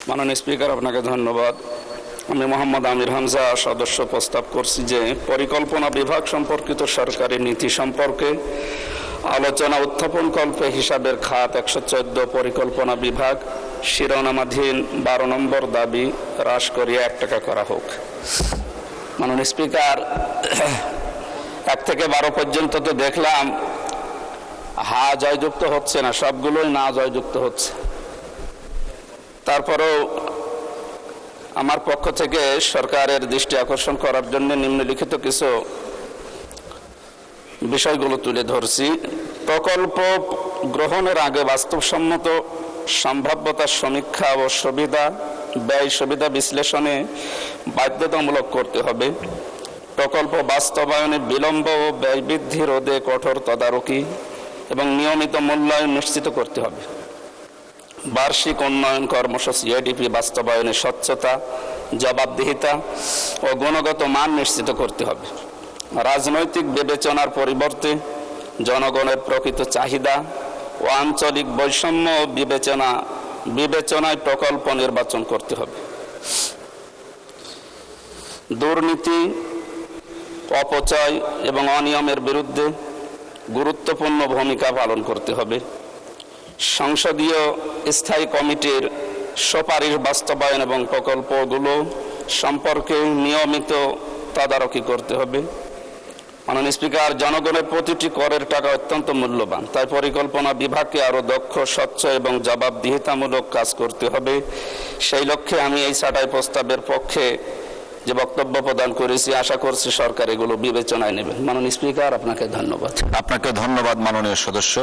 মাননীয় স্পিকার, আপনাকে ধন্যবাদ। আমি মোহাম্মদ আমির হামজা সদস্য প্রস্তাব করছি যে পরিকল্পনা বিভাগ সম্পর্কিত সরকারি নীতি সম্পর্কে আলোচনা উত্থাপন কল্পে হিসাবের খাত 114 পরিকল্পনা বিভাগ শিরোনামাধীন 12 নম্বর দাবি হ্রাস করিয়ে 1 টাকা করা হোক। মাননীয় স্পিকার, 1 থেকে 12 পর্যন্ত তো দেখলাম হা জয়যুক্ত হচ্ছে না, সবগুলোই না জয়যুক্ত হচ্ছে। তারপরেও আমার পক্ষ থেকে সরকারের দৃষ্টি আকর্ষণ করার জন্য নিম্নলিখিত কিছু বিষয়গুলো তুলে ধরছি। প্রকল্প গ্রহণের আগে বাস্তবসম্মত সম্ভাব্যতার সমীক্ষা ও ব্যয় সুবিধা বিশ্লেষণে বাধ্যতামূলক করতে হবে। প্রকল্প বাস্তবায়নে বিলম্ব ও ব্যয় বৃদ্ধি রোধে কঠোর তদারকি এবং নিয়মিত মূল্যায়ন নিশ্চিত করতে হবে। বার্ষিক উন্নয়ন কর্মসূচি এডিপি বাস্তবায়নে স্বচ্ছতা, জবাবদিহিতা ও গুণগত মান নিশ্চিত করতে হবে। রাজনৈতিক বিবেচনার পরিবর্তে জনগণের প্রকৃত চাহিদা ও আঞ্চলিক বৈষম্য বিবেচনায় প্রকল্প নির্বাচন করতে হবে। দুর্নীতি, অপচয় এবং অনিয়মের বিরুদ্ধে গুরুত্বপূর্ণ ভূমিকা পালন করতে হবে। সংসদীয় স্থায়ী কমিটির সুপারিশ বাস্তবায়ন এবং প্রকল্পগুলো সম্পর্কে নিয়মিত তদারকি করতে হবে। মাননীয় স্পিকার, জনগণের প্রতিটি করের টাকা অত্যন্ত মূল্যবান, তাই পরিকল্পনা বিভাগকে আরও দক্ষ, স্বচ্ছ এবং জবাবদিহিতামূলক কাজ করতে হবে। সেই লক্ষ্যে আমি এই ছাঁটাই প্রস্তাবের পক্ষে যে বক্তব্য প্রদান করেছি, আশা করছি সরকার এগুলো বিবেচনায় নেবে। মাননীয় স্পিকার, আপনাকে ধন্যবাদ। আপনাকে ধন্যবাদ মাননীয় সদস্য।